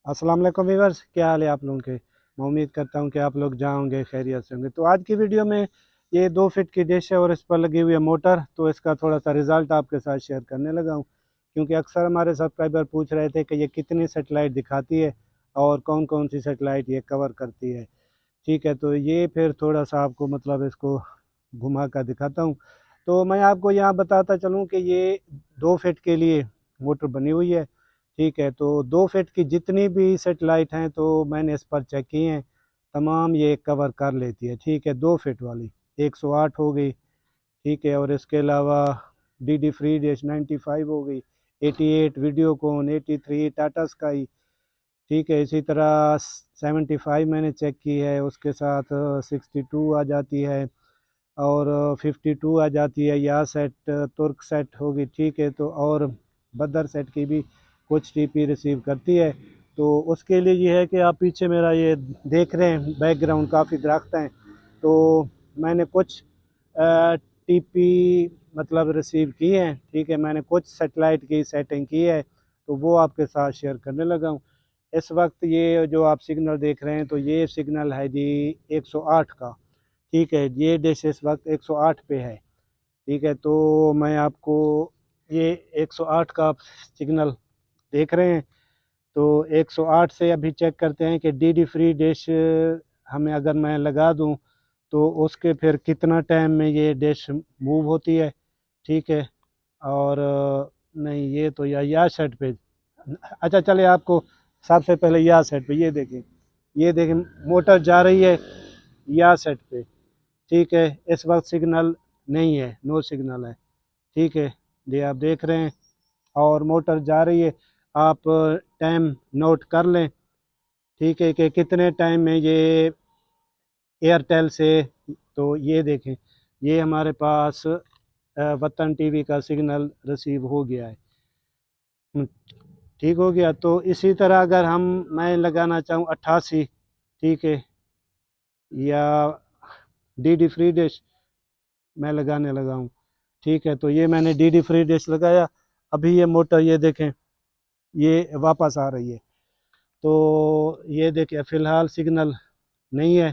अस्सलाम वालेकुम व्यूअर्स, क्या हाल है आप लोगों के। मैं उम्मीद करता हूँ कि आप लोग जाओगे खैरियत से होंगे। तो आज की वीडियो में ये 2 फीट की डिश है और इस पर लगी हुई है मोटर। तो इसका थोड़ा सा रिज़ल्ट आपके साथ शेयर करने लगा हूँ, क्योंकि अक्सर हमारे सब्सक्राइबर पूछ रहे थे कि ये कितनी सेटेलाइट दिखाती है और कौन कौन सी सेटेलाइट ये कवर करती है। ठीक है, तो ये फिर थोड़ा सा आपको मतलब इसको घुमा कर दिखाता हूँ। तो मैं आपको यहाँ बताता चलूँ कि ये 2 फीट के लिए मोटर बनी हुई है। ठीक है, तो 2 फीट की जितनी भी सेटेलाइट हैं तो मैंने इस पर चेक की हैं, तमाम ये कवर कर लेती है। ठीक है, 2 फीट वाली 108 हो गई। ठीक है, और इसके अलावा डी डी फ्री डिश 95 हो गई, 88 वीडियोकॉन, 83 टाटा स्काई। ठीक है, इसी तरह 75 मैंने चेक की है, उसके साथ 62 आ जाती है और 52 आ जाती है। या सेट तुर्क सेट होगी। ठीक है, तो और बदर सेट की भी कुछ टीपी रिसीव करती है। तो उसके लिए ये है कि आप पीछे मेरा ये देख रहे हैं बैकग्राउंड काफ़ी दरख्त हैं। तो मैंने कुछ टीपी मतलब रिसीव की हैं। ठीक है, मैंने कुछ सेटेलाइट की सेटिंग की है, तो वो आपके साथ शेयर करने लगा हूँ। इस वक्त ये जो आप सिग्नल देख रहे हैं तो ये सिग्नल है जी 108 का। ठीक है, ये डिश इस वक्त 108 पे है। ठीक है, तो मैं आपको ये 108 का आप सिग्नल देख रहे हैं। तो 108 से अभी चेक करते हैं कि डी डी फ्री डिश हमें अगर मैं लगा दूं तो उसके फिर कितना टाइम में ये डिश मूव होती है। ठीक है, और नहीं, ये तो या सेट पे। अच्छा चले आपको सबसे पहले या सेट पे ये देखें। ये देखें, मोटर जा रही है या सेट पे। ठीक है, इस वक्त सिग्नल नहीं है, नो सिग्नल है। ठीक है, ये आप देख रहे हैं और मोटर जा रही है। आप टाइम नोट कर लें। ठीक है, कि कितने टाइम में ये एयरटेल से। तो ये देखें, ये हमारे पास वतन टीवी का सिग्नल रिसीव हो गया है। हम्म, ठीक हो गया। तो इसी तरह अगर मैं लगाना चाहूँ 88। ठीक है, या डी डी फ्री डिश मैं लगाने लगा हूँ। ठीक है, तो ये मैंने डी डी फ्री डिश लगाया। अभी ये मोटर ये देखें, ये वापस आ रही है। तो ये देखिए फ़िलहाल सिग्नल नहीं है।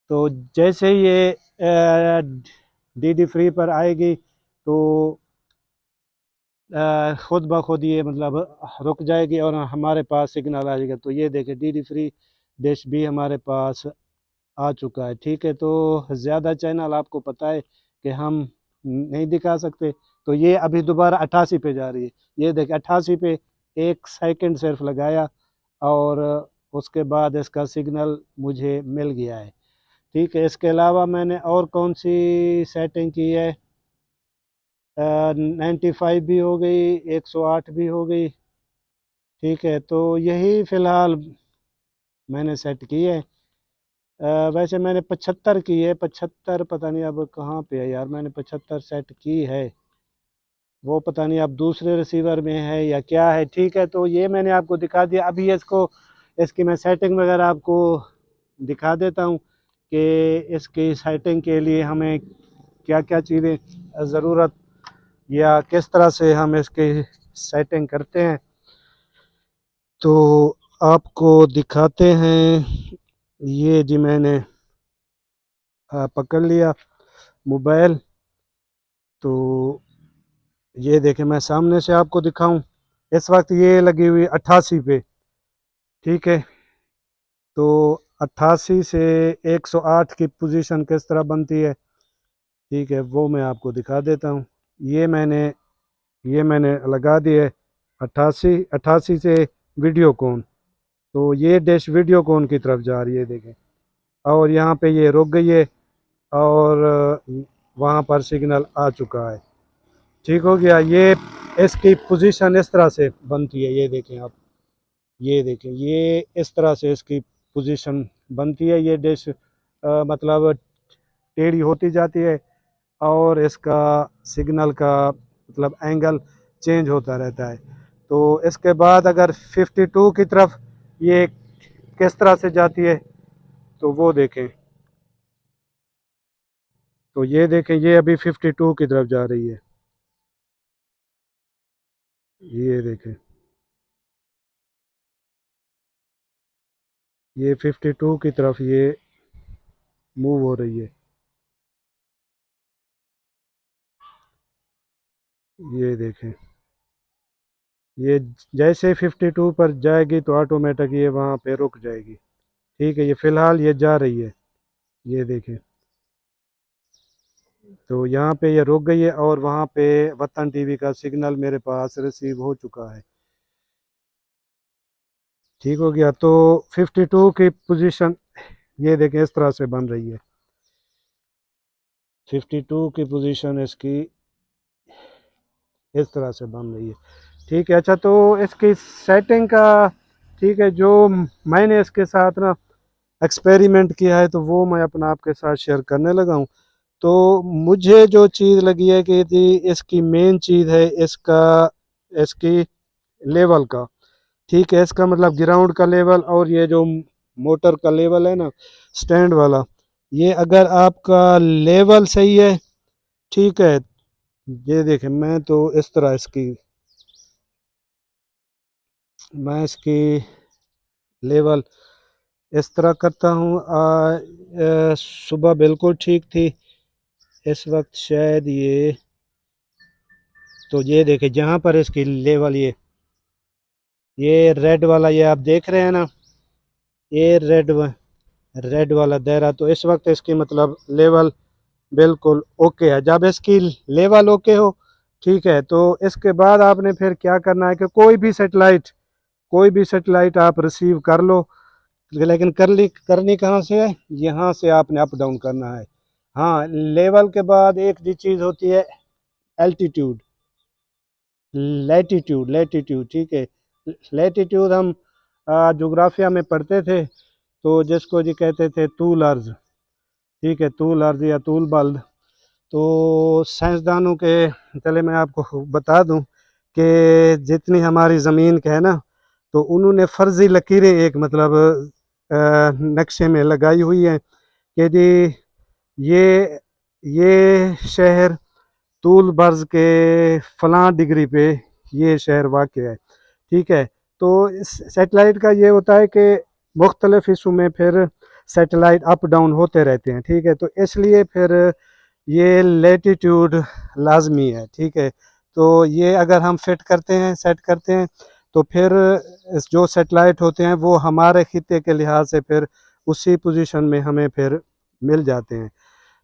तो जैसे ही ये डी डी फ्री पर आएगी तो खुद ब खुद ये मतलब रुक जाएगी और हमारे पास सिग्नल आ जाएगा। तो ये देखिए डी डी फ्री डिश भी हमारे पास आ चुका है। ठीक है, तो ज़्यादा चैनल आपको पता है कि हम नहीं दिखा सकते। तो ये अभी दोबारा 88 पे जा रही है। ये देखिए 88 पे 1 सेकंड सिर्फ लगाया और उसके बाद इसका सिग्नल मुझे मिल गया है। ठीक है, इसके अलावा मैंने और कौन सी सेटिंग की है। 95 भी हो गई, 108 भी हो गई। ठीक है, तो यही फ़िलहाल मैंने सेट की है। वैसे मैंने 75 की है। 75 पता नहीं अब कहाँ पे है यार, मैंने 75 सेट की है। वो पता नहीं अब दूसरे रिसीवर में है या क्या है। ठीक है, तो ये मैंने आपको दिखा दिया। अभी इसको इसकी मैं सेटिंग वगैरह आपको दिखा देता हूँ कि इसकी सेटिंग के लिए हमें क्या क्या चीज़ें ज़रूरत या किस तरह से हम इसकी सेटिंग करते हैं। तो आपको दिखाते हैं। ये जी मैंने पकड़ लिया मोबाइल। तो ये देखें, मैं सामने से आपको दिखाऊं। इस वक्त ये लगी हुई 88 पे। ठीक है, तो 88 से 108 की पोजीशन किस तरह बनती है। ठीक है, वो मैं आपको दिखा देता हूँ। ये मैंने ये मैंने लगा दी है 88। 88 से वीडियोकॉन। तो ये डिश वीडियोकॉन की तरफ जा रही है देखें, और यहाँ पे ये रुक गई है और वहाँ पर सिग्नल आ चुका है। ठीक हो गया। ये इसकी पोजीशन इस तरह से बनती है। ये देखें आप, ये देखें, ये इस तरह से इसकी पोजीशन बनती है। ये डिश मतलब टेढ़ी होती जाती है और इसका सिग्नल का मतलब एंगल चेंज होता रहता है। तो इसके बाद अगर 52 की तरफ ये किस तरह से जाती है तो वो देखें। तो ये देखें, ये अभी 52 की तरफ जा रही है। ये देखें, ये 52 की तरफ ये मूव हो रही है। ये देखें, ये जैसे 52 पर जाएगी तो ऑटोमेटिक ये वहाँ पे रुक जाएगी। ठीक है, ये फ़िलहाल ये जा रही है। ये देखें, तो यहाँ पे ये रुक गई है और वहाँ पे वतन टीवी का सिग्नल मेरे पास रिसीव हो चुका है। ठीक हो गया। तो 52 की पोजीशन ये देखें इस तरह से बन रही है। 52 की पोजीशन इसकी इस तरह से बन रही है। ठीक है, अच्छा, तो इसकी सेटिंग का, ठीक है, जो मैंने इसके साथ ना एक्सपेरिमेंट किया है तो वो मैं अपना आपके साथ शेयर करने लगा हूँ। तो मुझे जो चीज़ लगी है कि जी इसकी मेन चीज़ है इसका, इसकी लेवल का। ठीक है, इसका मतलब ग्राउंड का लेवल और ये जो मोटर का लेवल है ना, स्टैंड वाला, ये अगर आपका लेवल सही है, ठीक है, ये देखें, मैं इसकी लेवल इस तरह करता हूँ। सुबह बिल्कुल ठीक थी, इस वक्त शायद ये, तो ये देखें जहाँ पर इसकी लेवल, ये रेड वाला ये आप देख रहे हैं ना, ये रेड वाला दायरा, तो इस वक्त इसकी मतलब लेवल बिल्कुल ओके है। जब इसकी लेवल ओके हो, ठीक है, तो इसके बाद आपने फिर क्या करना है कि कोई भी सेटेलाइट आप रिसीव कर लो, लेकिन करनी कहाँ से है, यहाँ से आपने अप डाउन करना है। हाँ, लेवल के बाद एक जी चीज़ होती है, एल्टीट्यूड, लैटीट्यूड, ठीक है। लैटीट्यूड हम जोग्राफिया में पढ़ते थे, तो जिसको जी कहते थे तूल अर्ज, ठीक है, तूल अर्ज या तूल बल्द। तो साइंसदानों के चले मैं आपको बता दूं कि जितनी हमारी ज़मीन का है ना, तो उन्होंने फर्जी लकीरें एक मतलब नक्शे में लगाई हुई हैं कि जी ये ये शहर तूल बर्ज के फलां डिग्री पे ये शहर वाक़ है। ठीक है, तो इस सेटेलाइट का ये होता है कि मुख्तलिफ हिस्सों में फिर सेटेलाइट अप डाउन होते रहते हैं। ठीक है, तो इसलिए फिर ये लेटीट्यूड लाजमी है। ठीक है, तो ये अगर हम सेट करते हैं, तो फिर जो सेटेलाइट होते हैं वो हमारे खिते के लिहाज से फिर उसी पोजीशन में हमें फिर मिल जाते हैं।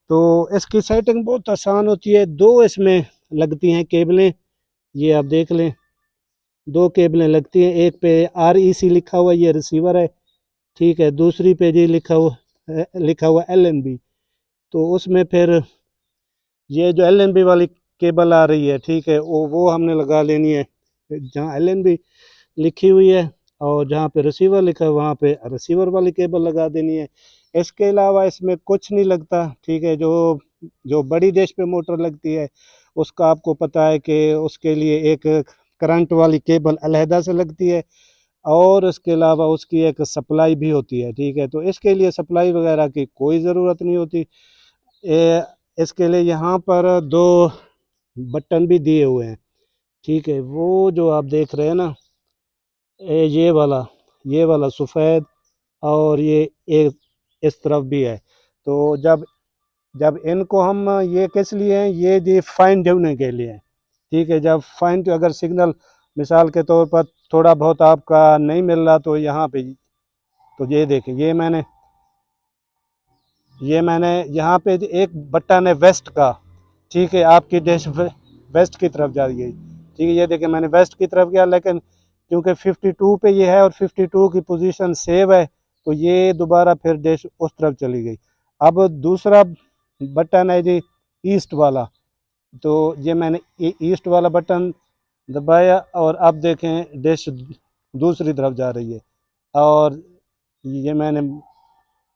तो इसकी सेटिंग बहुत आसान होती है। दो इसमें लगती हैं केबलें, ये आप देख लें, दो केबलें लगती हैं। एक पे REC लिखा हुआ, ये रिसीवर है, ठीक है, दूसरी पे जी लिखा हुआ LNB। तो उसमें फिर ये जो LNB वाली केबल आ रही है, ठीक है, वो हमने लगा लेनी है जहाँ LNB लिखी हुई है, और जहाँ पे रिसीवर लिखा है वहाँ पे रिसीवर वाली केबल लगा देनी है। इसके अलावा इसमें कुछ नहीं लगता। ठीक है, जो जो बड़ी डिश पे मोटर लगती है उसका आपको पता है कि उसके लिए एक करंट वाली केबल अलहदा से लगती है, और इसके अलावा उसकी एक सप्लाई भी होती है। ठीक है, तो इसके लिए सप्लाई वगैरह की कोई ज़रूरत नहीं होती। इसके लिए यहाँ पर दो बटन भी दिए हुए हैं। ठीक है, वो जो आप देख रहे हैं ना, ये वाला सफ़ेद, और ये एक इस तरफ भी है। तो जब जब इनको हम, ये किस लिए हैं, ये जी फाइन ट्यूनिंग के लिए है। ठीक है, जब अगर सिग्नल मिसाल के तौर पर थोड़ा बहुत आपका नहीं मिल रहा, तो यहाँ पे, तो ये देखें, ये मैंने यहाँ पे एक बटन है वेस्ट का। ठीक है, आपकी डिश वेस्ट की तरफ जा रही है। ठीक है, ये देखिए मैंने वेस्ट की तरफ किया, लेकिन क्योंकि 52 पे ये है और 52 की पोजीशन सेव है, तो ये दोबारा फिर डिश उस तरफ चली गई। अब दूसरा बटन है जी ईस्ट वाला, तो ये मैंने ईस्ट वाला बटन दबाया, और अब देखें डिश दूसरी तरफ जा रही है। और ये मैंने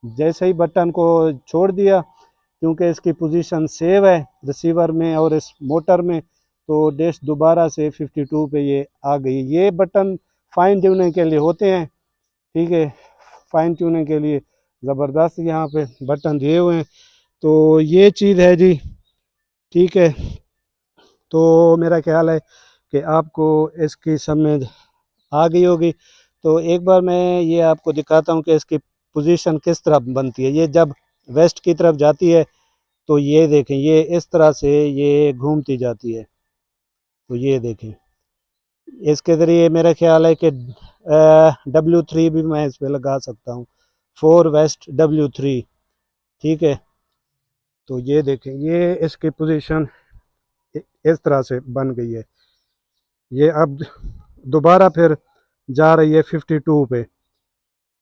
जैसे ही बटन को छोड़ दिया, क्योंकि इसकी पोजीशन सेव है रिसीवर में और इस मोटर में, तो डिश दोबारा से 52 पे ये आ गई। ये बटन फाइन ट्यूनिंग के लिए होते हैं। ठीक है, फाइन ट्यूनिंग के लिए ज़बरदस्त यहाँ पे बटन दिए हुए हैं। तो ये चीज़ है जी। ठीक है, तो मेरा ख्याल है कि आपको इसकी समझ आ गई होगी। तो एक बार मैं ये आपको दिखाता हूँ कि इसकी पोजीशन किस तरह बनती है। ये जब वेस्ट की तरफ जाती है तो ये देखें, ये इस तरह से ये घूमती जाती है। तो ये देखें, इसके ज़रिए मेरा ख्याल है कि W3 भी मैं इस पर लगा सकता हूँ, 4 वेस्ट W3। ठीक है, तो ये देखें, ये इसकी पोजीशन इस तरह से बन गई है। ये अब दोबारा फिर जा रही है 52 पे,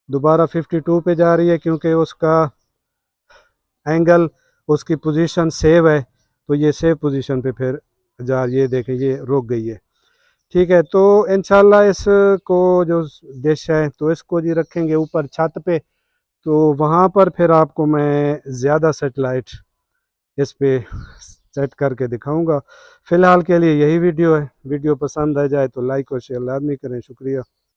दोबारा 52 पे जा रही है क्योंकि उसका एंगल, उसकी पोजीशन सेव है। तो ये सेव पोजीशन पे फिर जा, ये देखें ये रुक गई है। ठीक है, तो इंशाल्लाह इसको जो डिश है तो इसको जी रखेंगे ऊपर छत पे, तो वहाँ पर फिर आपको मैं ज़्यादा सेटेलाइट इस पे सेट करके दिखाऊंगा। फ़िलहाल के लिए यही वीडियो है। वीडियो पसंद आ जाए तो लाइक और शेयर लाजमी करें। शुक्रिया।